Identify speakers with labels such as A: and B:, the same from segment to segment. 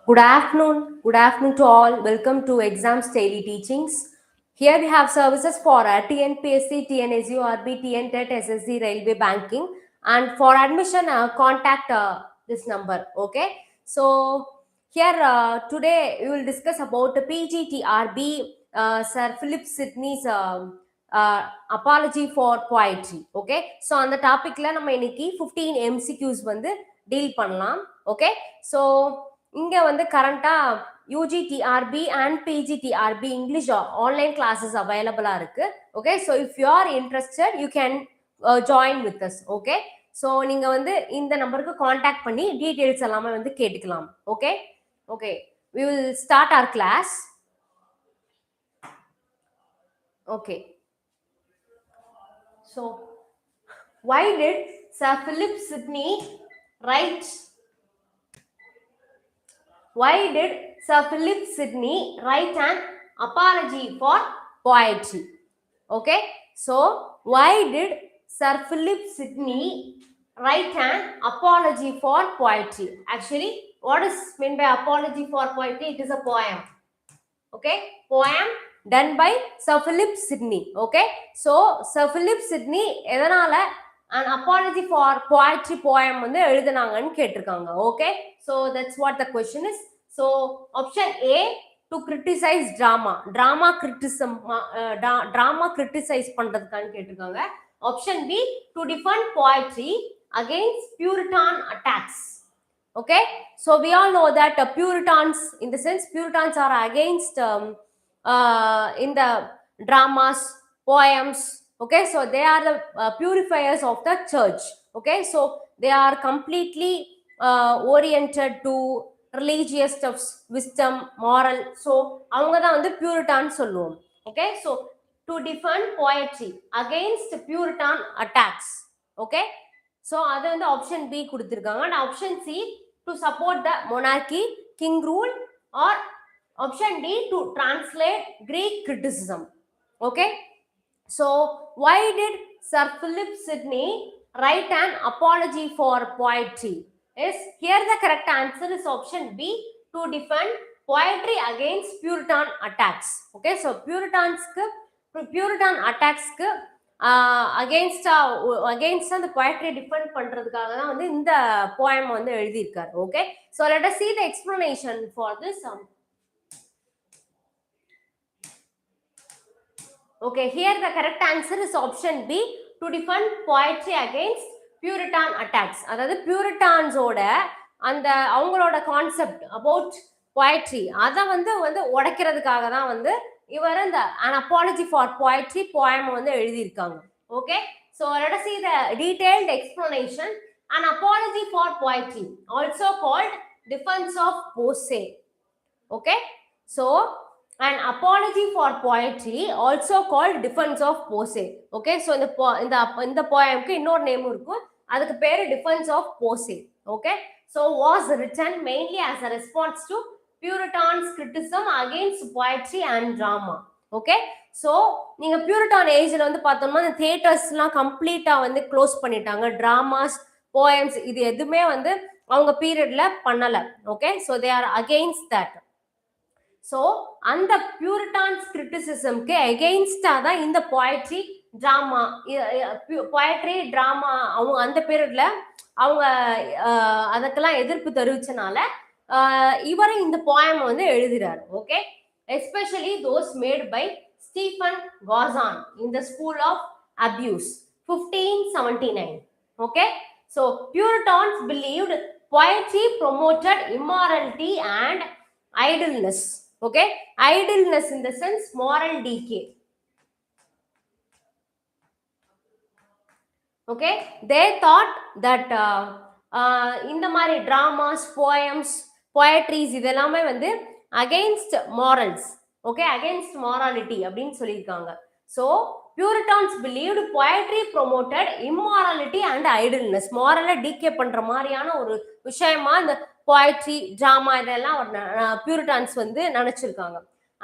A: Good afternoon. Good afternoon to all. Welcome to Exams Daily Teachings. Here we have services for TNPSC, TNUSRB, TNTET, SSC, Railway Banking. And for admission, contact this number. Okay. So here today we will discuss about the PGTRB, Sir Philip Sidney's Apology for Poetry. Okay. So on the topic, la nama இன்னைக்கு 15 MCQs வந்து deal பண்ணலாம். Okay. So இங்கே வந்து கரண்ட்டாக UG TRB and PGTRB English online classes அவைலபிளாக இருக்குது. Okay, so if you are interested you can join with us. Okay, so நீங்கள் வந்து இந்த நம்பருக்கு காண்டாக்ட் பண்ணி டீட்டெயில்ஸ் எல்லாமே வந்து கேட்டுக்கலாம். Okay okay, we will start our class. Okay, so why did Sir Philip Sidney write Why did Sir Philip Sidney write an apology for poetry? Okay, so why did Sir Philip Sidney write an apology for poetry? Actually, what is meant by apology for poetry? It is a poem. Okay, poem done by Sir Philip Sidney. Okay, so Sir Philip Sidney எதனால an apology for poetry poem வந்து எழுதுனாங்கன்னு கேட்டிருக்காங்க. Okay, so that's what the question is. So option A, to criticize drama criticism, drama criticize பண்றதுக்கான்னு கேட்டிருக்காங்க. Option B, to defend poetry against Puritan attacks. Okay, so we all know that Puritans, in the sense Puritans are against in the dramas, poems. Okay, so they are the purifiers of the church. Okay, so they are completely oriented to religious stuffs, wisdom, moral. So avanga da vandu Puritan solluvom. Okay, so to defend poetry against Puritan attacks. Okay, so adu vandu option B kuduthirukanga. And option C, to support the monarchy, king rule. Or option D, to translate Greek criticism. Okay, so why did Sir Philip Sidney write an apology for poetry? Is here the correct answer is option B, to defend poetry against Puritan attacks. Okay, so Puritan attacks against the poetry defend பண்றதுக்காக தான் வந்து இந்த poem வந்து எழுதியிருக்காரு. Okay, so let us see the explanation for this. Okay, here the correct answer is option B, to defend poetry against Puritan attacks. அதாவது பியூரிட்டான்ஸோட அந்த அவங்களோட concept about poetry அதை வந்து உடைக்கிறதுக்காக தான் வந்து இவர் இந்த an apology for poetry poem வந்து எழுதியிருக்காங்க. Okay, so let us see the detailed explanation. An apology for poetry, also called defense of poesy. Okay, so an apology for poetry, also called defense of poesy. Okay, so இந்த poemக்கு இன்னொரு name இருக்கும், அதுக்கு பேரு defense of poesy. Okay, so was written mainly as a response to Puritan's criticism against poetry and drama. Okay, so நீங்க பியூரிட்டான் ஏஜ்ல வந்து பார்த்தோம்னா இந்த தியேட்டர்ஸ்லாம் கம்ப்ளீட்டா வந்து க்ளோஸ் பண்ணிட்டாங்க. டிராமாஸ், போயம்ஸ் இது எதுவுமே வந்து அவங்க பீரியட்ல பண்ணல. Okay, so they are against that. So அந்த பியூரிட்டான்ஸ் கிரிட்டிசிசம்க்கு எகெயின்ஸ்டாக தான் இந்த போயட்ரி ட்ராமா அவங்க அந்த பீரியட்ல அவங்க அதுக்கெல்லாம் எதிர்ப்பு தெரிவிச்சனால இவரை இந்த போயம் வந்து எழுதுறாரு. Okay, especially those made by Stephen Gosson in the school of abuse 1579. Okay, so Puritans believed poetry promoted immorality and idleness. Okay, idleness in the sense moral decay. Okay, they thought that இந்த மாதிரி dramas, poems, poetries இதெல்லாமே வந்து against morals. Okay, against morality அப்படின்னு சொல்லியிருக்காங்க. So Puritans believed poetry promoted immorality and idleness, மாரலை decay பண்ற மாதிரியான ஒரு விஷயமா இந்த poetry, drama இதெல்லாம் பியூரிட்டான்ஸ் வந்து நினைச்சிருக்காங்க.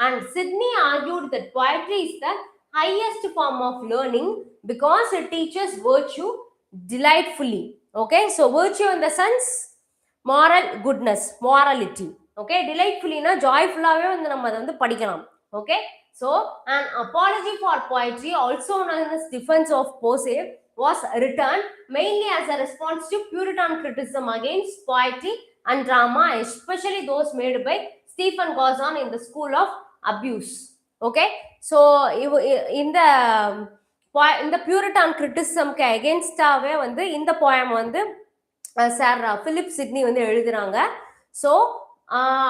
A: And Sidney argued that poetry is the highest form of learning because it teaches virtue delightfully. Okay, so virtue in the sense moral goodness, morality. Okay, டிலைட்ஃபுல்லினா ஜாய்ஃபுல்லாவே வந்து நம்ம அதை வந்து படிக்கலாம். Okay, so an apology for poetry, also known as defense of poesy, was written mainly as a response to Puritan criticism against poetry and drama, especially those made by Stephen Gosson in the school of abuse. Okay, so இந்த பியூரிட்டான் கிரிட்டிசிசம்க்கு அகேன்ஸ்டாவே வந்து இந்த poem வந்து sir Philip Sydney வந்து எழுதுறாங்க. So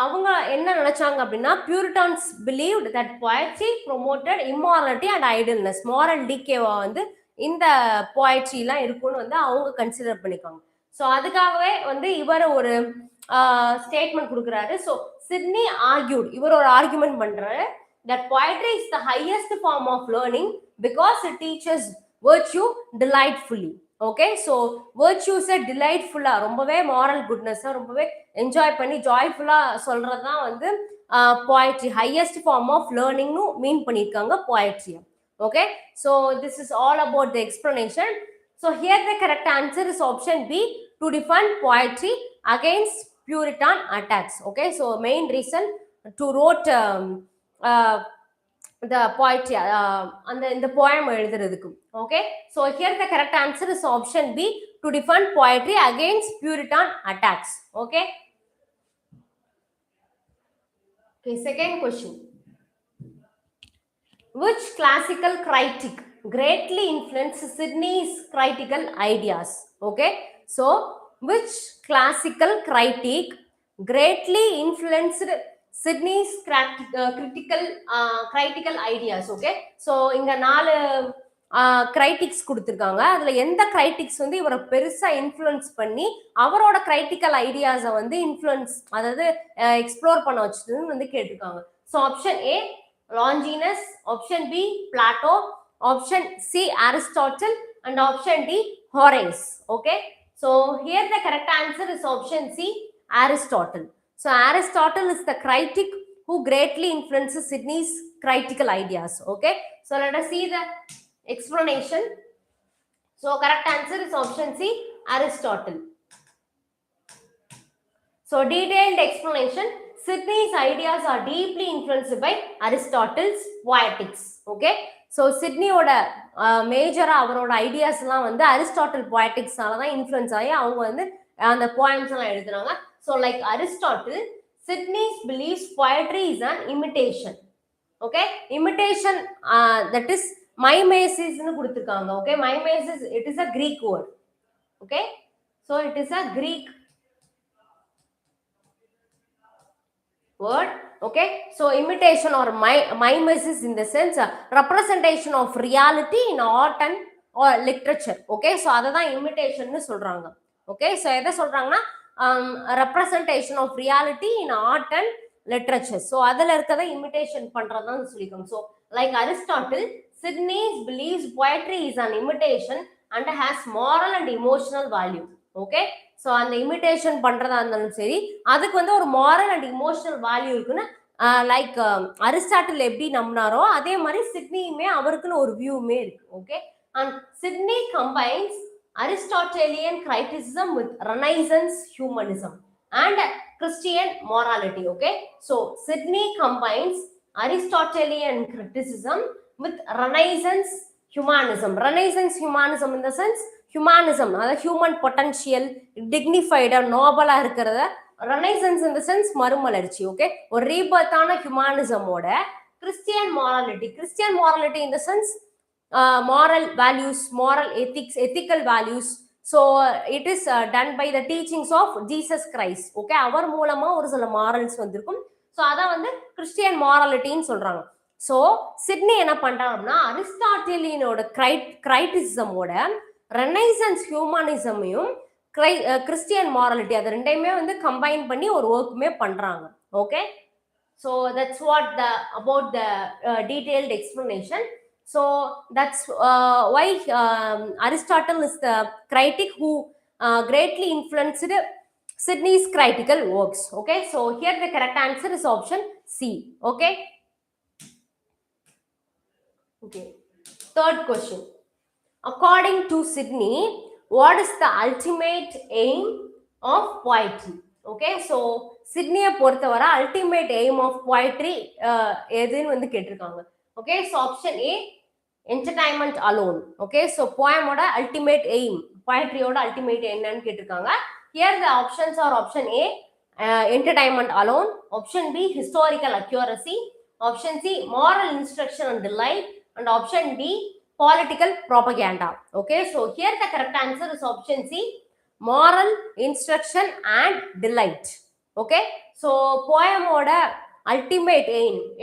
A: அவங்க என்ன நினைச்சாங்க அப்படின்னா, Puritans believed that poetry promoted immorality and idleness, moral டிகேவா வந்து இந்த போயட்ரிலாம் இருக்கும்னு வந்து அவங்க கன்சிடர் பண்ணிக்காங்க. ஸோ அதுக்காகவே வந்து இவர் ஒரு ஸ்டேட்மெண்ட் கொடுக்குறாரு. ஸோ சிட்னி ஆர்கியூட், இவர் ஒரு ஆர்குமெண்ட் பண்றாரு, that poetry is the highest form of learning because it teaches virtue delightfully. Okay, so வேர்ச்சுஸை டிலைட்ஃபுல்லா, ரொம்பவே மாரல் குட்னஸை ரொம்பவே என்ஜாய் பண்ணி ஜாய்ஃபுல்லா சொல்றது தான் வந்து போயட்ரி, ஹையஸ்ட் ஃபார்ம் ஆஃப் லேர்னிங்னு மீன் பண்ணியிருக்காங்க போயட்ரியை. Okay, so this is all about the explanation. So here the correct answer is option B, to defend poetry against Puritan attacks. Okay, so main reason to wrote the poetry and the poem எழுதுறதுக்கு. Okay, so here the correct answer is option B, to defend poetry against Puritan attacks. Okay, okay, second question. Which classical critic greatly influenced Sydney's critical ideas? Okay, so which classical critic greatly influenced Sydney's critical ideas? Okay, so இங்க 4 கிரைட்டிக்ஸ் கொடுத்துருக்காங்க. அதுல எந்த கிரைட்டிக்ஸ் வந்து இவரை பெருசா influence பண்ணி அவரோட கிரைட்டிக்கல் ஐடியாஸை வந்து இன்ஃப்ளூயன்ஸ், அதாவது எக்ஸ்ப்ளோர் பண்ண வச்சுதுன்னு வந்து கேட்டிருக்காங்க. So option A Longinus, option B Plato, option C Aristotle and option D Horace. Okay, so here the correct answer is option C Aristotle. So Aristotle is the critic who greatly influences Sydney's critical ideas. Okay, so let us see the explanation. So correct answer is option C, Aristotle. So detailed explanation. Sydney's ideas are deeply influenced by Aristotle's poetics. Okay, so Sydney oda மேஜரா அவரோட ஐடியாஸ்லாம் வந்து Aristotle poeticsனால தான் influence ஆகி அவங்க வந்து அந்த poems எல்லாம் எழுதுறாங்க. So like Aristotle, Sydney's believes poetry is an imitation. Okay, imitation, that is mimesis னு கொடுத்திருக்காங்க. Okay, mimesis, it is a Greek word. Okay, so it is a Greek word. Okay, so imitation or mimesis in the sense representation of reality in art and or literature. Okay, so அததான் imitation னு சொல்றாங்க. Okay, so எதை சொல்றாங்கன்னா representation of reality in art and literature. So அதில் இருக்கதை imitation பண்றதுதான் சொல்லிக்கோங்க. So like Aristotle, Sydney believes poetry is an imitation and has moral and emotional value. Okay, so அந்த imitation பண்றதா இருந்தாலும் சரி, அதுக்கு வந்து ஒரு moral and emotional value இருக்குன்னு லைக் அரிஸ்டாட்டில் எப்படி நம்பினாரோ அதே மாதிரி சிட்னியுமே அவருக்குன்னு ஒரு வியூமே இருக்கு. Okay, and Sydney combines Aristotelian criticism with Renaissance humanism and Christian morality. Okay, so Sydney combines Aristotelian criticism with Renaissance humanism. Renaissance humanism in the sense humanism, அதாவது human potential, dignified or noble இருக்கிறத, Renaissance in the sense மறுமலர்ச்சி. Okay, ஒரு ரீபர்த்தான ஹியூமானிசமோட Christian morality in the sense moral values, moral ethics, ethical values. So it is done by the teachings of Jesus Christ. Okay, அவர் மூலமா ஒரு சில morals வந்திருக்கும். So அதான் வந்து Christian மாரலிட்டின்னு சொல்றாங்க. ஸோ சிட்னி என்ன பண்றாங்கன்னா அரிஸ்டாட்டிலியனோட கிரைட்டிசிசமோட ரெனைசன்ஸ் ஹியூமனிசமையும் கிறிஸ்டியன் மாரலிட்டி அது ரெண்டையுமே வந்து கம்பைன் பண்ணி ஒரு ஒர்க்குமே பண்றாங்க. Okay, so that's what about the detailed explanation. So that's why Aristotle is the critic who greatly influenced Sydney's critical works. Okay, so here the correct answer is option C. Okay, okay, third question. According to Sydney, what is the ultimate aim of poetry? Okay, so சிட்னியை பொறுத்தவரை ultimate aim of poetry எதுன்னு வந்து கேட்டிருக்காங்க. Okay, so option A entertainment alone. Okay, so போயமோட ultimate aim, poetryயோட ultimate என்னன்னு கேட்டிருக்காங்க. Here the options are option A entertainment alone, option B historical accuracy, option C moral instruction and delight, and option D political propaganda. Okay, so here the correct answer is option C moral instruction and delight. Okay, so poem oda ultimate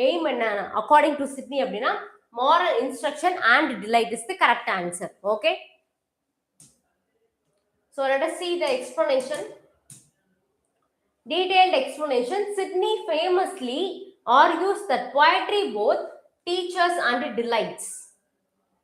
A: aim enna according to Sydney அப்படினா moral instruction and delight is the correct answer. Okay, so let us see the explanation. Detailed explanation. Sydney famously argues that poetry both teaches and delights.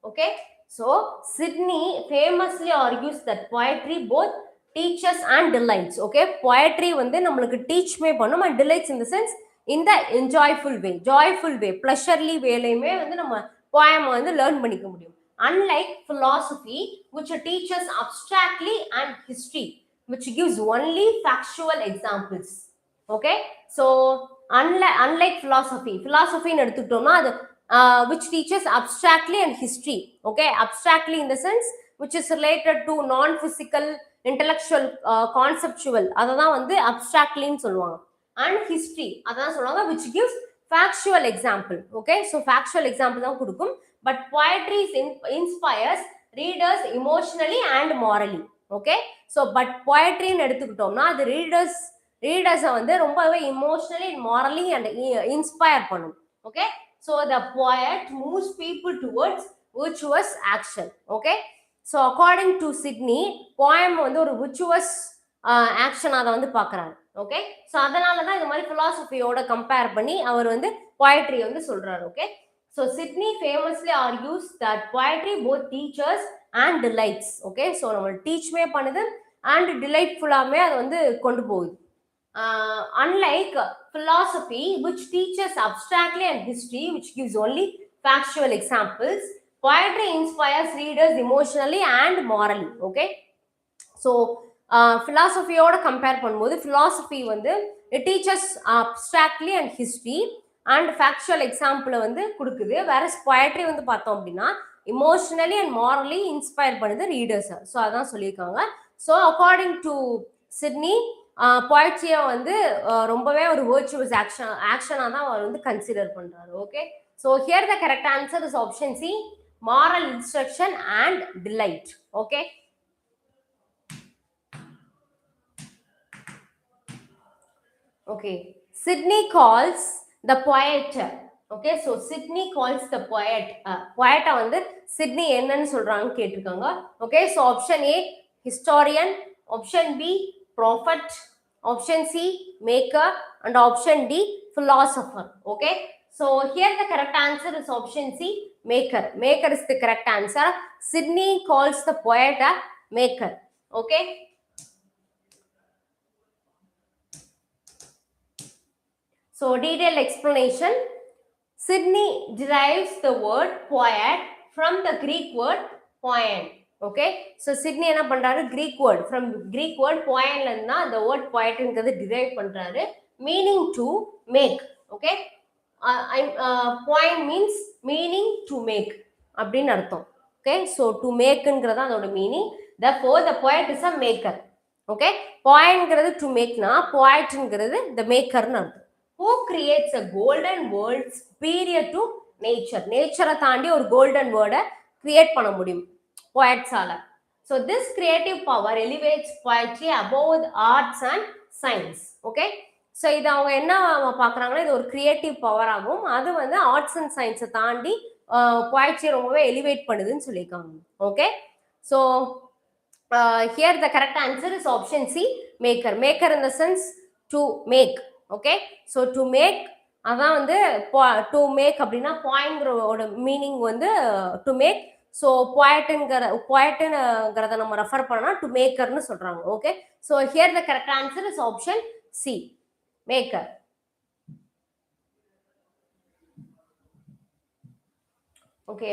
A: Okay, so Sydney famously argues that poetry both teaches and delights. Okay, poetry வந்து நம்மளுக்கு teach மே பண்ணும் and delights in the sense in the enjoyful way, pleasurely வேலையுமே வந்து நம்ம poem வந்து learn பண்ணிக்க முடியும். Unlike philosophy which teaches abstractly and history which gives only factual examples. Okay, so unlike philosophy ன்னு எடுத்துக்கிட்டோம்னா அது which teaches abstractly and history. Okay, abstractly in the sense which is related to non-physical, intellectual, conceptual, அதான் வந்து abstractly ன்னு சொல்லுவாங்க. And history அதான் சொல்லுவாங்க which gives factual example. Okay, so factual example தான் கொடுக்கும். But poetry inspires readers emotionally and morally. Okay, so but poetry ன்னு எடுத்துக்கிட்டோம்னா அது ரீடர்ஸை வந்து ரொம்பவே emotionally, morally and inspire பண்ணும். Okay, so the poet moves people towards virtuous action. Okay, so according to Sydney poem வந்து ஒரு virtuous action அதை வந்து பார்க்குறாரு. ஓகே, ஸோ அதனால தான் இந்த மாதிரி philosophy-யோட கம்பேர் பண்ணி அவர் வந்து poetry வந்து சொல்றாரு. Okay, so Sydney famously argues that poetry both teaches and delights. Okay, so நம்ம டீச்மே பண்ணுது and delightful-ஆமே அதை வந்து கொண்டு போகுது. Unlike philosophy which teaches abstractly and history which gives only factual examples, poetry inspires readers emotionally and morally. Okay, so philosophy ஓட compare பண்ணும்போது philosophy வந்து it teaches abstractly and history and factual example வந்து கொடுக்குது, whereas poetry வந்து பார்த்தோம் அப்படின்னா emotionally and morally inspire பண்ணுது readers. So அதான் சொல்லியிருக்காங்க. So according to Sydney poetry வந்து ரொம்பவே ஒரு virtuous ஆக்ஷனாக தான் அவர் வந்து கன்சிடர் பண்றாரு. Okay, so here the correct answer is option C moral instruction and delight. Okay, okay, Sydney calls the poet. Okay, so Sydney calls the poet poet வந்து Sydney என்னன்னு சொல்றாங்கன்னு கேட்டிருக்காங்க. Okay, so option A historian, option B prophet, option C maker, and option D philosopher. Okay, so here the correct answer is option C maker. Maker is the correct answer. Sydney calls the poet a maker. Okay, so detailed explanation. Sydney derives the word poet from the Greek word poen. Okay, so Sydney என்ன பண்றாரு, Greek word poenல இருந்தா அந்த word poetங்கிறது derive பண்றாரு, meaning to make. Okay, poen means meaning to make அப்படின்னு அர்த்தம். Okay, so to makeங்கிறது அதோட meaning. Therefore the poet is a maker. Okay, poenங்கிறது to makeனா poetங்கிறது the makerன்னு அர்த்தம். Who creates a golden world superior to nature? நேச்சரை தாண்டி ஒரு golden world create பண்ண முடியும் poets-ஆல. So this creative power elevates poetry above the arts and science. Okay, so இது அவங்க என்ன பார்க்குறாங்கன்னா இது ஒரு creative power ஆகும், அது வந்து arts and science-ஐ தாண்டி poetry ரொம்பவே elevate பண்ணுதுன்னு சொல்லியிருக்காங்க. Okay, so here the correct answer is option C maker. Maker in the sense to make. Okay, so to make அதான் வந்து to make அப்படின்னா pointங்கிறோட மீனிங் வந்து to make. ஸோ poetங்கிறத நம்ம ரெஃபர் பண்ணா to makerன்னு சொல்றாங்க. Okay, so here the correct answer is option C maker. Okay,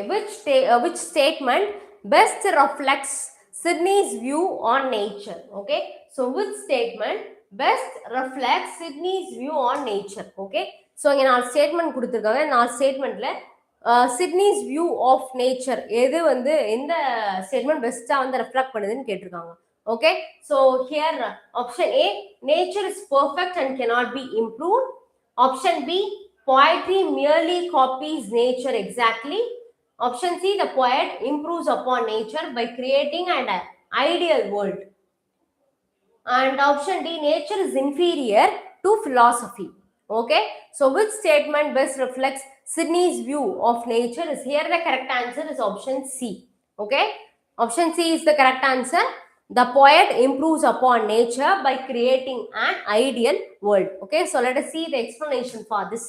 A: which statement best reflects Sydney's view on nature? Okay, so which statement best reflects Sydney's view on nature. Okay, so இங்க நாலு statement கொடுத்துருக்காங்க. நாலு ஸ்டேட்மெண்ட்ல Chitnis view of nature எது வந்து எந்த statement பெஸ்டா வந்து reflect பண்ணுதுன்னு கேட்டிருக்காங்க. Okay, so here option A, nature is perfect and cannot be improved. Option B, poetry merely copies nature exactly. Option C, the poet improves upon nature by creating an ideal world. And option D, nature is inferior to philosophy. Okay, so which statement best reflects Sydney's view of nature is here? The correct answer is option C. Okay, option C is the correct answer. The poet improves upon nature by creating an ideal world. Okay, so let us see the explanation for this.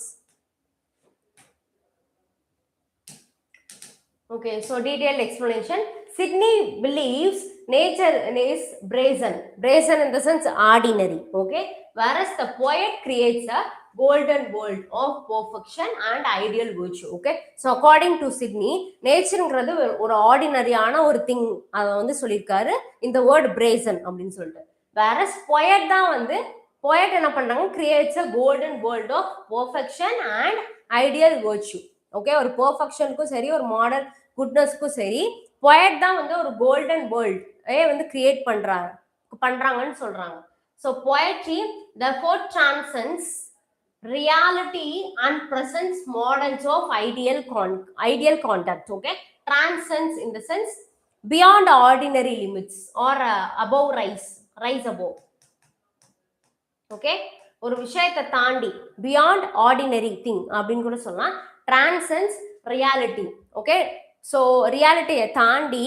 A: Okay, so detailed explanation. Sydney believes nature is brazen. Brazen in the sense ordinary. Okay, whereas the poet creates a golden world of perfection and ideal virtue. Okay, so according to Sydney, நேச்சர்ங்கிறது ஒரு ஆர்டினரியான ஒரு thing அதை வந்து சொல்லியிருக்காரு இந்த word brazen அப்படின்னு சொல்லிட்டு. whereas poet தான் வந்து poet என்ன பண்றாங்க, creates a golden world of perfection and ideal virtue. Okay, ஒரு பெர்ஃபெக்ஷனுக்கும் சரி ஒரு மாடல் குட்னஸ்க்கும் சரி poet தான் வந்து ஒரு கோல்டன் வேர்ல்ட் வந்து கிரியேட் பண்றாங்கன்னு சொல்றாங்க. So poetry therefore transcends reality and presents models of ideal contact. Okay, transcends in the sense beyond ordinary limits or above rise above. ஓகே, ஒரு விஷயத்தை தாண்டி பியாண்ட் ஆர்டினரி திங் அப்படின்னு கூட சொல்லலாம். Transcendence reality. ஓகே, ஸோ ரியாலிட்டியை தாண்டி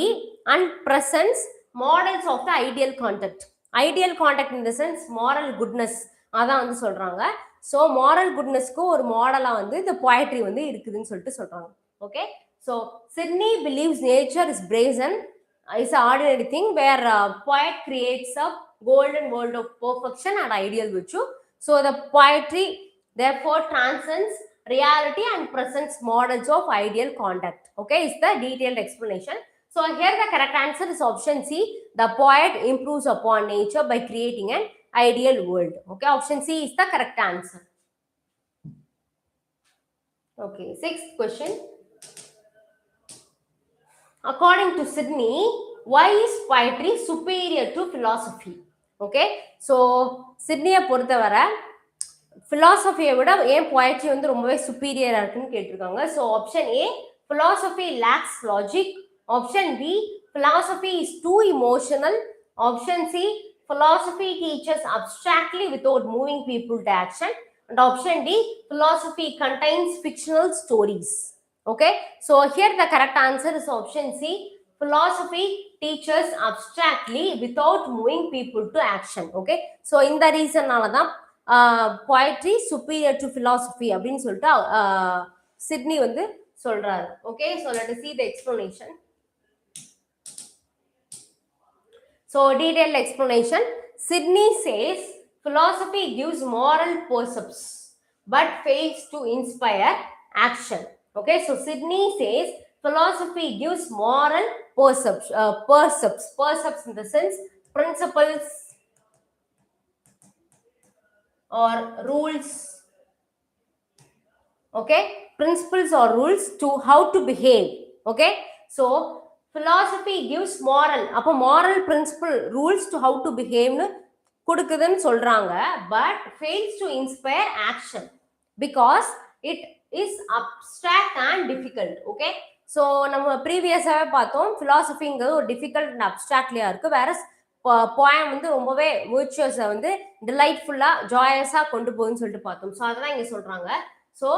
A: and presents models of the ideal contact. Ideal contact in the sense moral goodness அதான் வந்து சொல்றாங்க. ஸோ மாரல் குட்னஸ்க்கு ஒரு மாடலாக வந்து இந்த poetry வந்து இருக்குதுன்னு சொல்லிட்டு சொல்றாங்க. Okay, so Sydney believes nature is brazen, is an ordinary thing where poet creates a golden world of perfection and ideal virtue. So the poetry therefore transcends reality and presents models of ideal conduct. Okay, is the detailed explanation. So here the correct answer is option C. The poet improves upon nature by creating an ideal world. Okay, option C is the correct answer. Okay, sixth question. According to Sydney, why is poetry superior to philosophy? Okay, so சிட்னியை பொறுத்தவரை philosophy விட ஏன் poetry வந்து ரொம்பவே superior இருக்குன்னு கேட்டிருக்காங்க. So option A, philosophy lacks logic. Option B, philosophy is too emotional. Option C, philosophy teaches abstractly without moving people to action. And option D, philosophy contains fictional stories. Okay, so here the correct answer is option C. Philosophy teaches abstractly without moving people to action. Okay, so in the reason தான் poetry superior to philosophy அப்படின்னு சொல்லிட்டு Sydney வந்து சொல்றாரு. Okay, so let us see the explanation. So detailed explanation. Sydney says philosophy gives moral percepts but fails to inspire action. Okay, so Sydney says philosophy gives moral percepts in the sense principles or rules. Okay, principles or rules to how to behave. Okay, so philosophy gives moral, அப்போ moral principle rules to how to behave னு கொடுக்குதுன்னு சொல்றாங்க. but fails to inspire action because it is abstract and difficult. Okay, so நம்ம ப்ரீவியஸாகவே பார்த்தோம் philosophyங்கிறது ஒரு difficult and அப்ட்ராக்ட்லியா இருக்கு. வேற poem வந்து ரொம்பவே விர்ச்சுவஸை வந்து டிலைட்ஃபுல்லாக ஜாயஸாக கொண்டு போகுதுன்னு சொல்லிட்டு பார்த்தோம். ஸோ அதெல்லாம் இங்கே சொல்றாங்க. So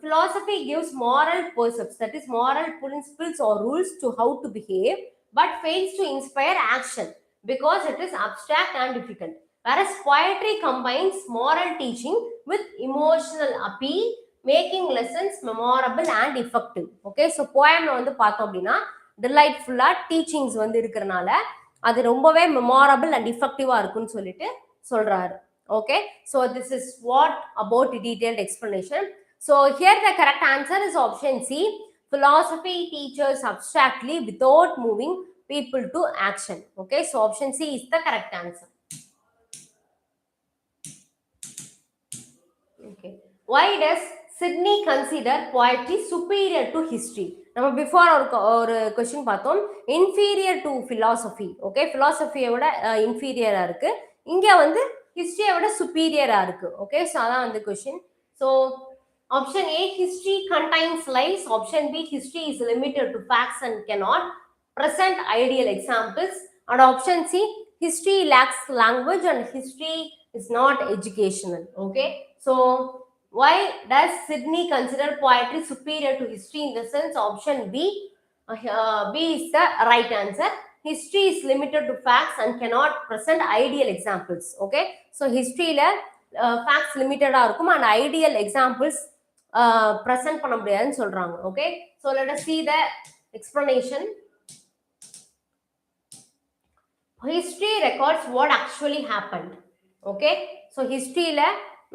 A: philosophy gives moral percepts, that is moral principles or rules to how to behave, but fails to inspire action because it is abstract and difficult. Whereas poetry combines moral teaching with emotional appeal, making lessons memorable and effective. Okay, so poem வந்து பார்த்தோம் அப்படின்னா டிலைட்ஃபுல்லா teachings வந்து இருக்கிறனால அது ரொம்பவே memorable and இஃபெக்டிவா இருக்குன்னு சொல்லிட்டு சொல்றாரு. Okay, so this is what about the detailed explanation. So here the correct answer is option C. Philosophy teaches abstractly without moving people to action. Okay, so option C is the correct answer. why does Sydney consider poetry superior to history? நம்ம before ஒரு question பார்த்தோம், inferior to philosophy. Okay, philosophy விட இன்ஃபீரியரா இருக்கு, இங்க வந்து ஹிஸ்டரியை விட சுப்பீரியரா இருக்கு. Okay, so அதான் வந்து question. So option A, history contains lies. Option B, history is limited to facts and cannot present ideal examples. And option C, history lacks language and history is not educational. Okay, so why does Sydney consider poetry superior to history? In the sense, option B, B is the right answer. History is limited to facts and cannot present ideal examples. Okay, so history la facts limited ah irukum and ideal examples present பண்ண முடியாதுன்னு சொல்றாங்க. Okay, so let us see the explanation. History records what actually happened. Okay, so historyல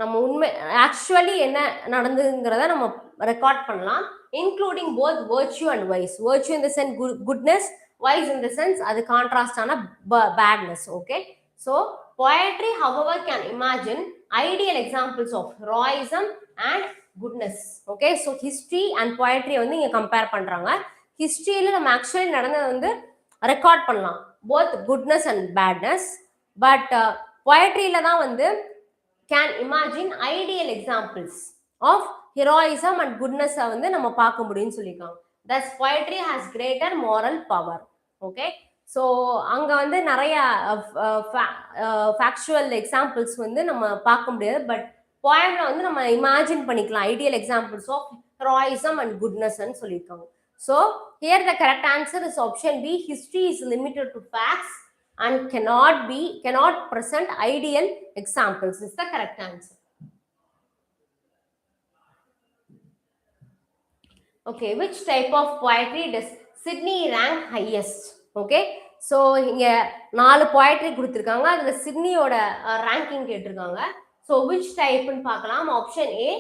A: நம்ம உண்மை actually என்ன நடந்துங்கிறத நம்ம record பண்ணலாம், including both virtue and vice. Virtue in the sense goodness, vice in the sense அது கான்ட்ராஸ்டான badness. Okay, so poetry however can imagine ideal examples of heroism and goodness. Okay, so history and poetry வந்து இங்க compare பண்றாங்க. ஹிஸ்டரியில நம்ம actually நடந்தது வந்து record பண்ணலாம், both goodness and badness, but poetryல தான் வந்து can imagine ideal examples of heroism and goodness வந்து நம்ம பார்க்க முடியும்னு சொல்லியிருக்காங்க. Thus poetry has greater moral power. Okay, so அங்க வந்து நிறைய factual examples வந்து நம்ம பார்க்க முடியாது, பட் poemல வந்து நம்ம இமேஜின் பண்ணிக்கலாம் ideal examples of heroism and goodness ன்னு சொல்லியிருக்காங்க. So here the correct answer is option B, history is limited to facts and cannot present ideal examples is the correct answer. Okay, which type of poetry does Sydney rank highest? Okay, so இங்க 4 poetry கொடுத்திருக்காங்க, அதுல சிட்னியோட ranking கேட்டிருக்காங்க. So which type ன்னு பார்க்கலாம். Option A,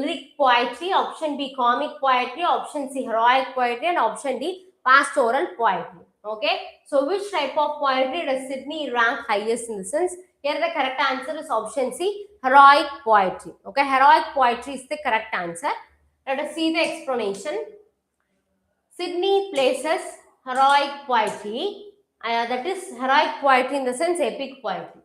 A: lyric poetry. Option B, comic poetry. Option C, heroic poetry. And option D, pastoral poetry. Okay, so which type of poetry does Sydney rank highest? In the sense, here the correct answer is option C, heroic poetry. Okay, heroic poetry is the correct answer. Let us see the explanation. Sydney places heroic poetry, that is heroic poetry in the sense epic poetry,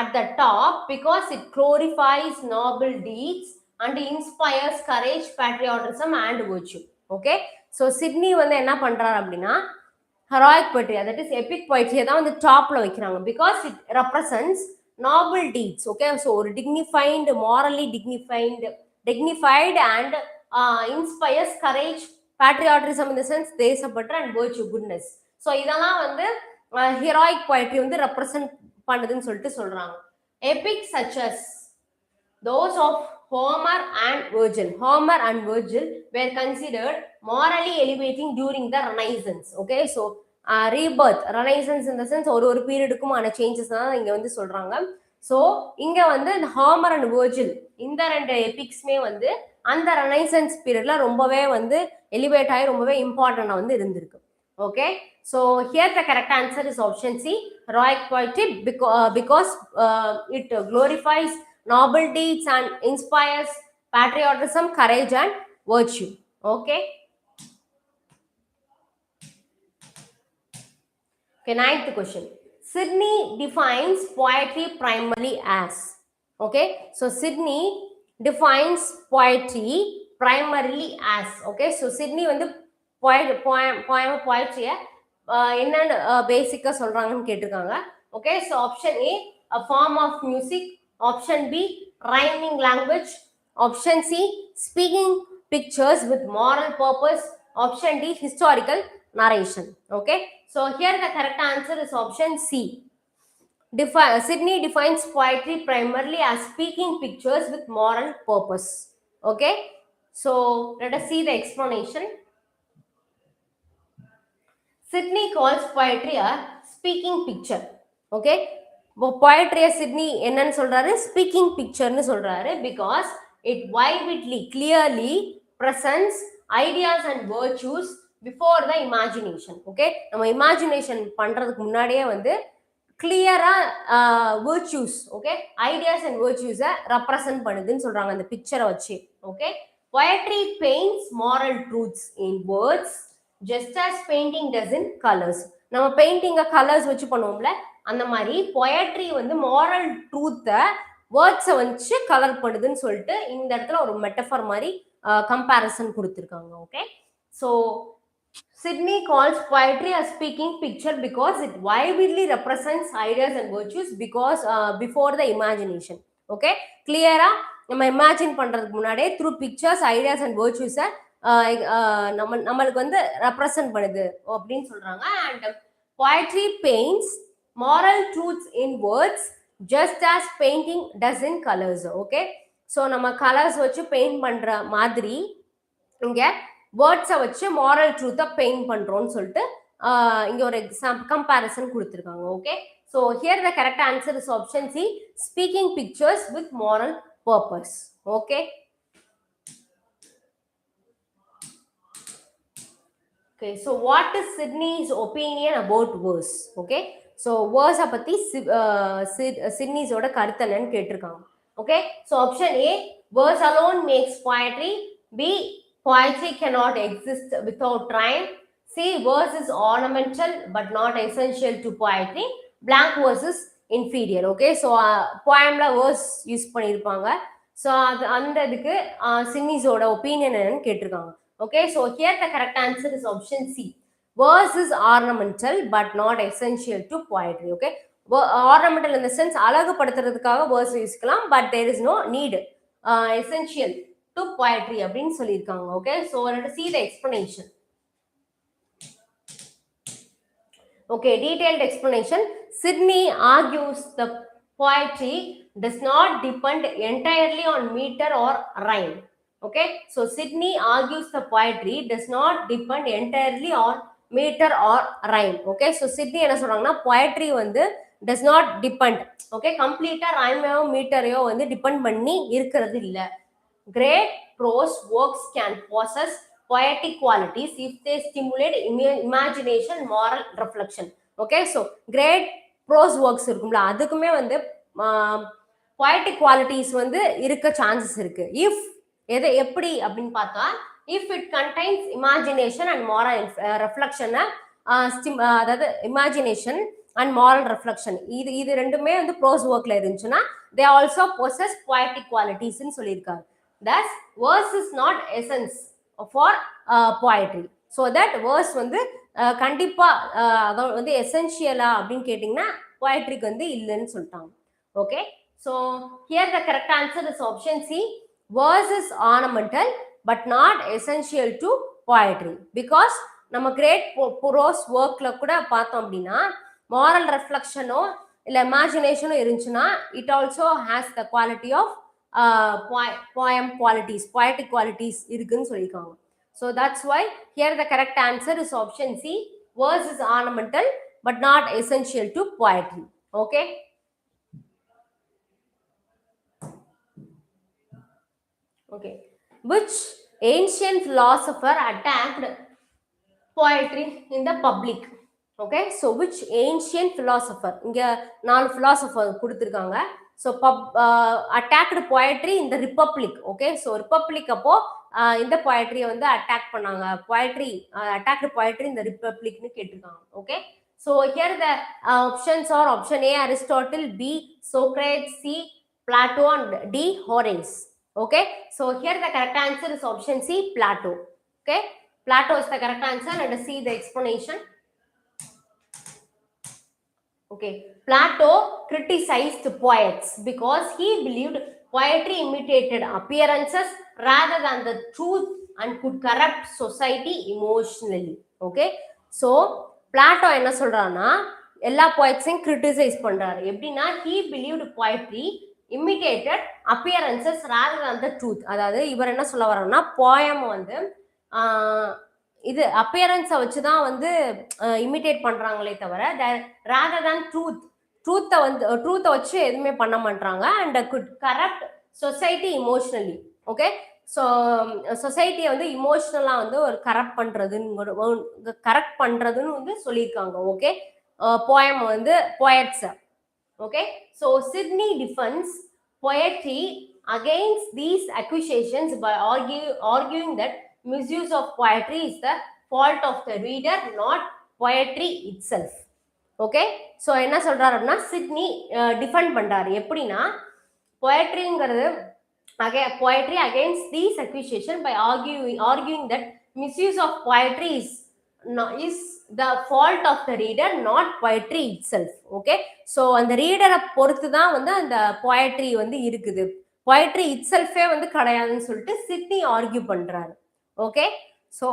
A: at the top because it glorifies noble deeds and inspires courage, patriotism and virtue. Okay, so Sydney வந்து என்ன பண்றாரு அப்படின்னா heroic poetry, that is epic poetry தான் வந்து டாப்ல வைக்கிறாங்க, because it represents noble deeds. Okay, so ஒரு dignified, morally dignified and inspires courage, patriotism in the sense தேசப்பற்று and virtue, goodness. so இதெல்லாம் வந்து heroic poetry வந்து represent பண்ணுதுன்னு சொல்லிட்டு சொல்றாங்க. Epic such as those of Homer and Virgil were considered morally elevating during the Renaissance. Okay, so rebirth, Renaissance in the sense ஒரு பீரியடுக்குமான changes தான் இங்க வந்து சொல்றாங்க. ஸோ இங்க வந்து ஹோமர் அண்ட் வெர்ஜில் இந்த 2 எபிக்ஸ்மே வந்து அந்த ரெனைசன்ஸ் பீரியட்ல ரொம்பவே வந்து எலிவேட் ஆகி ரொம்பவே இம்பார்ட்டண்டா வந்து இருந்திருக்கு. Okay, so here the correct answer is option C, heroic poetry, because it glorifies noble deeds and inspires patriotism, courage and virtue. Okay, ninth question. Sydney defines poetry primarily as. Okay, so Sydney defines poetry primarily as. Okay, so Sydney வந்து poetry என்னன்னு பேசிக்கா சொல்றாங்கன்னு கேட்டிருக்காங்க. Okay, so option A, a form of music. Option B, rhyming language. Option C, speaking pictures with moral purpose. Option D, historical narration. Okay, so here the correct answer is option C. Sydney defines poetry primarily as speaking pictures with moral purpose. Okay, so let us see the explanation. Sydney calls poetry a speaking picture. Okay, poetry Sydney என்னன்னு சொல்றாரு, speaking picture ன்னு சொல்றாரு, because it vividly, clearly presents ideas and virtues before the imagination. Okay, நம்ம imagination பண்றதுக்கு முன்னாடியே வந்து கிளியரா virtues, okay, ideas and virtues represent பண்ணுதுன்னு சொல்றாங்க அந்த பிக்சரை வச்சு. Okay, poetry paints moral truths in words just as painting does in colors. நம்ம பெயிண்டிங்க கலர்ஸ் வச்சு பண்ணுவோம்ல, அந்த மாதிரி poetry வந்து மாரல் ட்ரூத்தை வேர்ட்ஸை வச்சு கலர் பண்ணுதுன்னு சொல்லிட்டு இந்த இடத்துல ஒரு மெட்டஃபர் மாதிரி கம்பேரிசன் கொடுத்துருக்காங்க. Okay, so Sydney calls poetry a speaking picture because it vividly represents ideas and virtues because before the imagination. Okay, clear-ஆ நம்ம இமேஜின் பண்றதுக்கு முன்னாடியே through pictures, ideas and virtues நம்மளுக்கு வந்து ரெப்ரசன்ட் பண்ணுது அப்படின்னு சொல்றாங்க. And poetry paints moral truths in words just as painting does in colors. Okay, so நம்ம colours வச்சு பெயிண்ட் பண்ற மாதிரி இங்க வேர்ட்ஸை வச்சு மாரல் ட்ரூத்தை பெயிண்ட் பண்றோம்னு சொல்லிட்டு இங்க ஒரு எக்ஸாம்பிள் கம்பேரிசன் கொடுத்துருக்காங்க. Okay, so here the correct answer is option C, speaking pictures with moral purpose. Okay, okay, so what is Sydney's opinion about verse? Okay, so verse பத்தி சிட்னிஸோட கருத்து என்னன்னு கேட்டிருக்காங்க. Okay, so option A, verse alone makes poetry. B, poetry cannot exist without rhyme. C, verse is ornamental but not essential to poetry. Blank verse is inferior. Okay, so poemல verse use பண்ணியிருப்பாங்க. So அது அந்த இதுக்கு சிட்னிஸோட opinion என்னன்னு கேட்டிருக்காங்க. Okay, so here the correct answer is option C. Verse is ornamental but not essential to poetry. Okay, ornamental in the sense அழகுபடுத்துறதுக்காக verse யூஸ்க்கலாம், but there is no need essential to poetry அப்படின்னு சொல்லியிருக்காங்க. Okay, so let us see the explanation. Okay, detailed explanation. Sydney argues the poetry does not depend entirely on meter or rhyme. Okay, so Sydney argues the poetry does not depend entirely on meter or rhyme. Okay, so Sydney என்ன சொல்றாங்கன்னா poetry வந்து does not depend, okay, கம்ப்ளீட்டா ரைமையோ மீட்டரையோ வந்து depend பண்ணி இருக்கிறது இல்லை. Great prose works can possess poetic qualities if they stimulate imagination, moral reflection. Okay, so great prose works இருக்கும்ல, அதுக்குமே வந்து poetic qualities வந்து இருக்க சான்சஸ் இருக்கு. இஃப் எது எப்படி அப்படின்னு பார்த்தா, if it contains imagination and moral ரெஃப்ளெக்ஷனை, அதாவது இமேஜினேஷன் அண்ட் மாரல் ரெஃப்ளெக்ஷன் இது ரெண்டுமே வந்து ப்ரோஸ் ஒர்க்ல இருந்துச்சுன்னா they also possess poetic qualities சொல்லியிருக்காரு. Thus verse is not essence for poetry. So that verse வந்து கண்டிப்பா அதாவது வந்து எசென்ஷியலா அப்படின்னு கேட்டிங்கன்னா poetryக்கு வந்து இல்லைன்னு சொல்லிட்டாங்க. Okay, so here the correct answer is option C. Verse is ornamental but not essential to poetry because நம்ம கிரேட் ப்ரோஸ் ஒர்க்ல கூட பார்த்தோம் அப்படின்னா மாரல் ரெஃப்ளெக்ஷனோ இல்லை இமேஜினேஷனோ இருந்துச்சுன்னா it also has the quality of poem qualities, poetic qualities இருக்குன்னு சொல்லியிருக்காங்க. So that's why here the correct answer is option C. Verse is ornamental but not essential to poetry. Okay, okay, which ancient philosopher attacked poetry in the public? Okay, so which ancient philosopher, இங்க 4 philosopher கொடுத்திருக்காங்க. So attacked poetry in the republic. Okay, so republic அப்போ இந்த poetry வந்து attack பண்ணாங்க, poetry attacked poetry in the republic னு கேட்டிருக்காங்க. Okay, so here the options are option A Aristotle, B Socrates, C Plato and D Horace. Okay, so here the correct answer is option C Plato. Okay, Plato is the correct answer. Let us see the explanation. Okay, Plato criticized poets because he believed poetry imitated appearances rather than the truth and could corrupt society emotionally. Okay, so Plato என்ன சொல்றாருன்னா எல்லா poetsையும் criticize பண்றாரு. எப்படின்னா he believed poetry imitated appearances rather than the truth. அதாவது இவர் என்ன சொல்ல வர்றாருன்னா poem வந்து இது அப்பியரன்ஸை வச்சு தான் வந்து இமிட்டேட் பண்ணுறாங்களே தவிர rather than ட்ரூத்தை வச்சு எதுவுமே பண்ண மாட்டாங்க. And could corrupt society emotionally. Okay, so சொசைட்டியை வந்து இமோஷனலாக வந்து ஒரு கரெக்ட் பண்ணுறதுன்னு வந்து சொல்லியிருக்காங்க. ஓகே, poem வந்து poets. Okay, so Sydney defends poetry against these accusations by arguing that misuse of poetry is the fault of the reader, not poetry itself. Okay, so என்ன சொல்றாரு அப்படின்னா சிட்னி டிஃபெண்ட் பண்றாரு. எப்படின்னா poetryங்கிறது poetry against these accusations by arguing that misuse of poetry is the fault of the reader, not poetry itself. Okay, so அந்த ரீடரை பொறுத்து தான் வந்து அந்த poetry வந்து இருக்குது, poetry itself வந்து கிடையாதுன்னு சொல்லிட்டு சிட்னி ஆர்கியூ பண்றாரு. Okay, so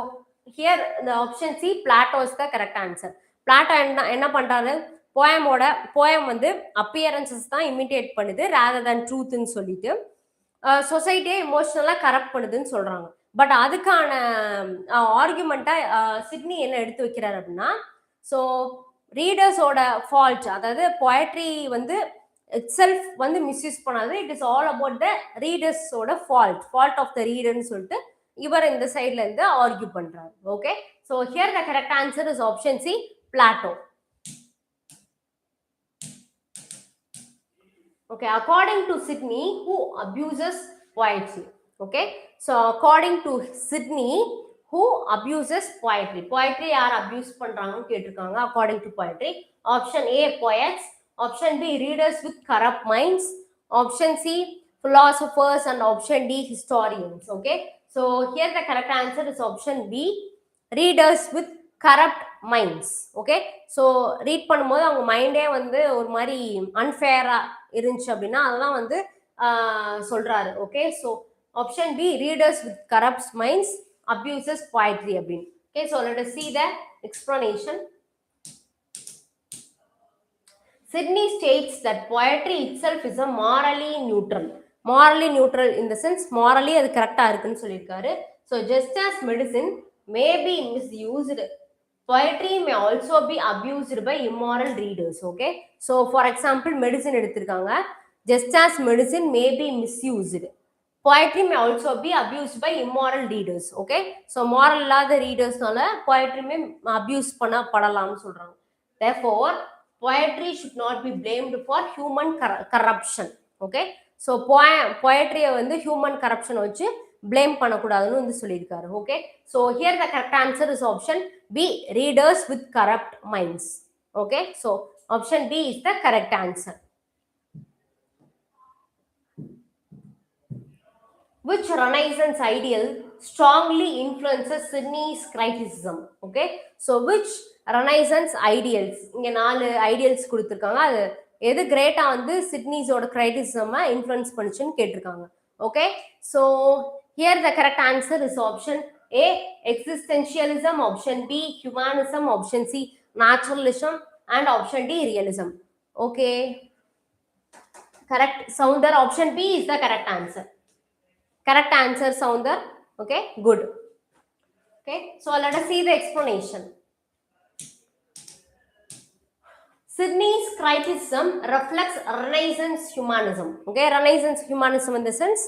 A: here the option C, Plato is the correct answer. Plato என்ன பண்றாரு, போயம் வந்து அப்பியரன்சஸ் தான் இமிட்டேட் பண்ணுது rather than ட்ரூத்னு சொல்லிட்டு சொசைட்டியை எமோஷனலாக கரப்ட் பண்ணுதுன்னு சொல்றாங்க. பட் அதுக்கான ஆர்குமெண்ட்டா சிட்னி என்ன எடுத்து வைக்கிறார் அப்படின்னா, ஸோ ரீடர்ஸோட ஃபால்ட், அதாவது poetry வந்து இட்செல்ஃப் வந்து மிஸ்யூஸ் பண்ணாது, it is all about the ரீடர்ஸோட ஃபால்ட் ஆஃப் த ரீடர்னு சொல்லிட்டு இவர் இந்த சைட்ல இருந்து ஆர்கியூ பண்றாரு. Okay, so here the correct answer is option C, Plato. Okay, according to Sydney, who abuses poetry? Okay, so according to Sydney, who abuses poetry? Poetry யார் abuse பண்றாங்கன்னு கேட்டிருக்காங்க. According to poetry, option A, poets, option B, readers with corrupt minds, option C, philosophers, and option D, historians. Okay, so here the correct answer is option B, readers with corrupt minds. Okay, so read பண்ணும்போது அவங்க மைண்டே வந்து ஒரு மாதிரி அன்ஃபேராக இருந்துச்சு அப்படின்னா அதெல்லாம் வந்து சொல்றாரு. Okay, so option B, readers with corrupt minds abuses poetry அப்படின்னு. Okay, so let us see the explanation. Sydney states that poetry itself is a morally neutral. Morally neutral in the sense morally அது கரெக்டாக இருக்குன்னு சொல்லியிருக்காரு. So just as medicine may be misused, poetry may also be abused by immoral readers. Okay, so for example medicine எடுத்திருக்காங்க, just as medicine may be misused, poetry may also be abused by immoral readers. Okay, so moral இல்லாத ரீடர்ஸ்னால poetry may abuse பண்ணப்படலாம்னு சொல்றாங்க. Therefore poetry should not be blamed for human corruption. Okay, so poetry வந்து human corruption வச்சு blame பண்ணக்கூடாதுன்னு வந்து சொல்லியிருக்காரு. Okay, so here the correct answer is option B, readers with corrupt minds. Okay, so option B is the correct answer. Which Renaissance ideal strongly influences Sydney's criticism? Okay, so which Renaissance ideals, இங்க 4 ideals கொடுத்துருக்காங்க, அது எது Greta வந்து சிட்னிஸோட கிரைட்டிசிசமை influence பண்ணுச்சுன்னு கேட்டிருக்காங்க. Okay, so here the correct answer is option A, existentialism, option B, humanism, option C, naturalism, and option D, realism. Okay, correct Sounder, option B is the correct answer. Correct answer Sounder. Okay, good. Okay, so let us see the explanation. Sydney's criticism reflects Renaissance humanism. Okay, Renaissance humanism in the sense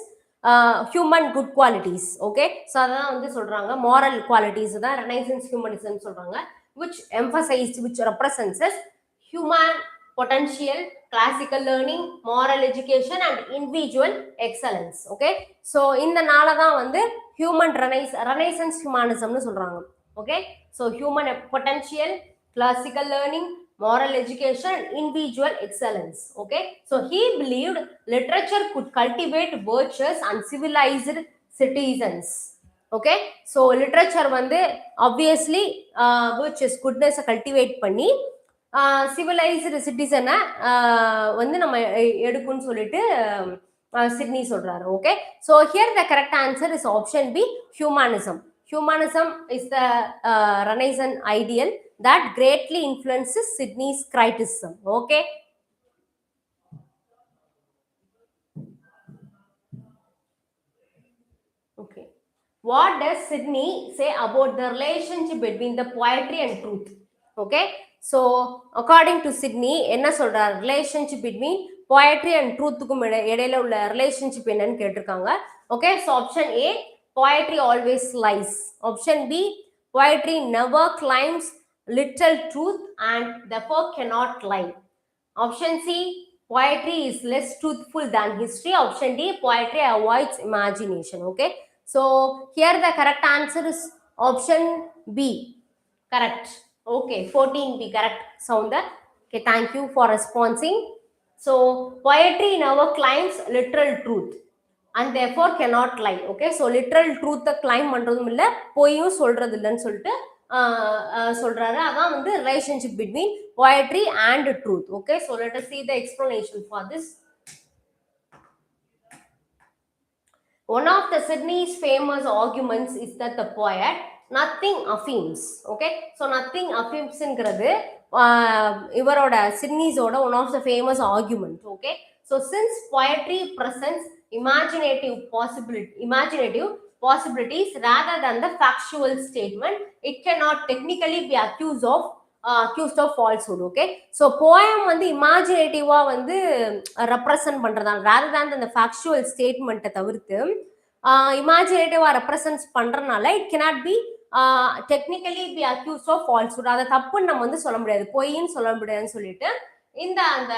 A: human good qualities. Okay, so அதான் வந்து சொல்றாங்க moral qualities தான் Renaissance humanism சொல்றாங்க, which emphasized, which represents as human potential, classical learning, moral education, and individual excellence. Okay, so இந்த நாள தான் வந்து human Renaissance humanism னு சொல்றாங்க. Okay, so human potential, classical learning, moral education, and individual excellence. Okay, so he believed literature could cultivate virtuous and civilized citizens. Okay, so literature வந்து obviously virtuous, goodness cultivate பண்ணி civilised சிட்டிசனை வந்து நம்ம எடுக்கும்னு சொல்லிட்டு Sidney சொல்றாரு. Okay, so here the correct answer is option B, humanism. Humanism is the Renaissance ideal that greatly influences Sydney's criticism. Okay. Okay. What does Sydney say about the relationship between the poetry and truth? Okay. So according to Sydney, என்ன சொல்றார், relationship between poetry and truthக்கும் இடையில உள்ள relationship என்னன்னு கேட்டிருக்காங்க. Okay. So option A, poetry always lies. Option B, poetry never claims literal truth and therefore cannot lie. Option C, poetry is less truthful than history. Option D, poetry avoids imagination. Okay, so here the correct answer is option B. Correct. Okay, 14B correct, Sounder. Okay, thank you for responding. So poetry never claims literal truth and therefore cannot lie. Okay, so literal truth claim பண்றதும் இல்ல, பொய்யும் சொல்றது இல்லன்னு சொல்லிட்டு சொல்றாரு. அதான் வந்து relationship between poetry and truth. Okay, so let us see the explanation for this. One of the Sydney's famous arguments is that the poet nothing affirms. Okay, so nothing affirms ங்கிறது இவரோட சிட்னிஸோட one of the famous argument. Okay, so since poetry presents imaginative possibilities rather than the factual statement, it cannot technically be accused of falsehood. Okay, so poem வந்து imaginative-ஆ வந்து represent பண்றதால rather than the factual statement-ஐ தவிர்த்து imaginative-ஆ represent பண்றனால it cannot be technically be accused of falsehood. அதை தப்புன்னு நம்ம வந்து சொல்ல முடியாது, பொய்ன்னு சொல்ல முடியாதுன்னு சொல்லிட்டு இந்த அந்த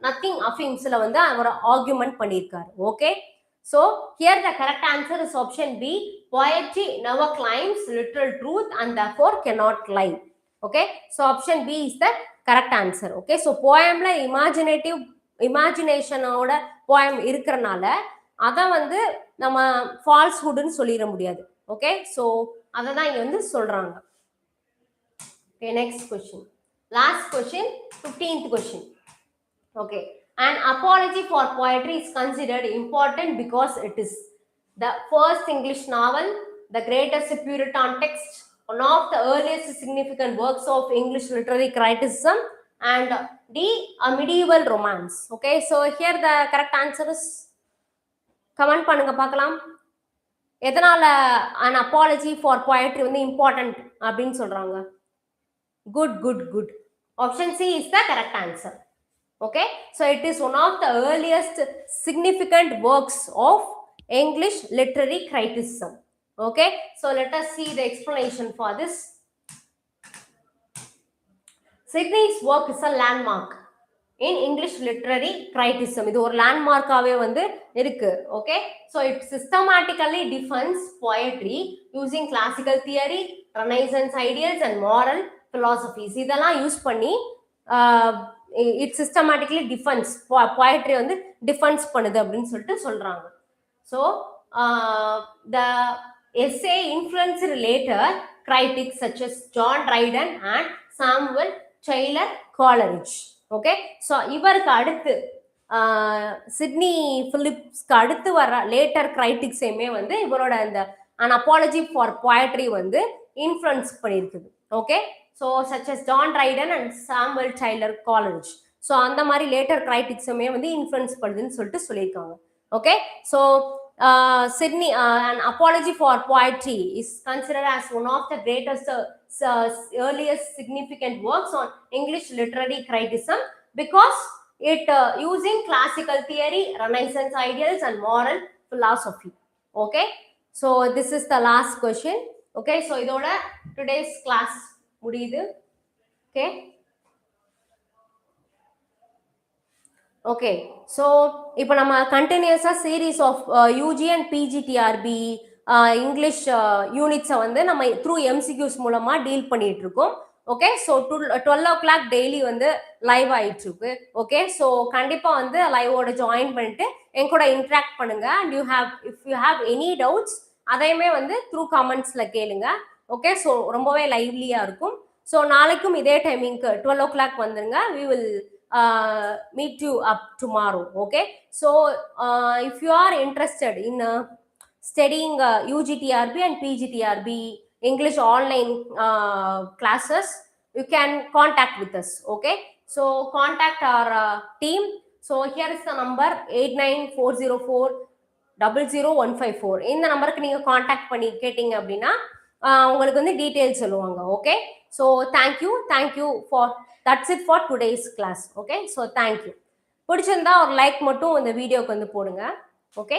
A: nothing affirms-ல வந்து அவர் ஆர்குமெண்ட் பண்ணியிருக்காரு. Okay, so here the correct answer is option B. Poetry never claims literal truth and therefore cannot lie. Okay, so option B is the correct answer. Okay, so poemல இமேஜினேஷனோட poem இருக்கறனால அத வந்து நம்ம falsehoodன்னு சொல்லிர முடியாது. Okay, so அத தான் இங்க வந்து சொல்றாங்க. Okay, next question. Last question, 15th question. Okay, an apology for poetry is considered important because it is the first English novel, the greatest Puritan text, one of the earliest significant works of English literary criticism, and a medieval romance. Okay, so here the correct answer is, comment பண்ணுங்க பார்க்கலாம். எதனால an apology for poetry வந்து important அப்படின்னு சொல்றாங்க? Good. Option C is the correct answer. Okay, so it is one of the earliest significant works of English literary criticism. Okay, so let us see the explanation for this. Sydney's work is a landmark in English literary criticism. இது ஒரு landmark-ஆவே வந்து இருக்கு. Okay, so it systematically defends poetry using classical theory, Renaissance ideals and moral philosophies. இதெல்லாம் use பண்ணி it systematically defends poetry வந்து defense பண்ணுது அப்படின்னு சொல்லிட்டு சொல்றாங்க. So the essay influenced later critics such as John Dryden and Samuel Taylor Coleridge. Okay, so இவருக்கு அடுத்து Sydney பிலிப்ஸ்க்கு அடுத்து வர லேட்டர் கிரைட்டிக்ஸையுமே வந்து இவரோட அந்த an apology for poetry வந்து இன்ஃப்ளூயன்ஸ் பண்ணியிருக்குது. ஓகே, so such as John Dryden and Samuel Taylor Coleridge. so அந்த மாதிரி லேட்டர் கிரைட்டிக்ஸுமே வந்து இன்ஃப்ளூயன்ஸ் பண்ணுதுன்னு சொல்லிட்டு சொல்லியிருக்காங்க. Okay, so Sydney an apology for poetry is considered as one of the greatest earliest significant works on English literary criticism because it using classical theory, Renaissance ideals and moral philosophy. Okay, so this is the last question. Okay, so இதோட today's class முடியுது. Okay, so இப்போ நம்ம கண்டினியூஸா series of UG and PGTRB English யூனிட்ஸை வந்து நம்ம through MCQs மூலமா deal பண்ணிட்டு இருக்கோம். ஓகே, ஸோ 12 o'clock டெய்லி வந்து லைவ் ஆயிட்டு இருக்கு. ஓகே, ஸோ கண்டிப்பா வந்து லைவோட ஜாயின் பண்ணிட்டு என் கூட இன்ட்ராக்ட் பண்ணுங்க. And if you have any doubts அதையுமே வந்து த்ரூ கமெண்ட்ஸ்ல கேளுங்க. ஓகே, ஸோ ரொம்பவே லைவ்லியா இருக்கும். ஸோ நாளைக்கும் இதே டைமிங்க்கு 12 o'clock வந்துருங்க. we will meet you up tomorrow. Okay, so if you are interested in studying UGTRB and PGTRB English online classes, you can contact with us. Okay, so contact our team. So here is the number 8940400154. இந்த நம்பருக்கு நீங்க contact பண்ணி கேட்டீங்க அப்படின்னா உங்களுக்கு வந்து details சொல்லுவாங்க. Okay, so thank you for that's it for today's class. Okay, so thank you. பிடிச்சிருந்தா ஒரு லைக் மட்டும் இந்த வீடியோக்கு வந்து போடுங்க. ஓகே.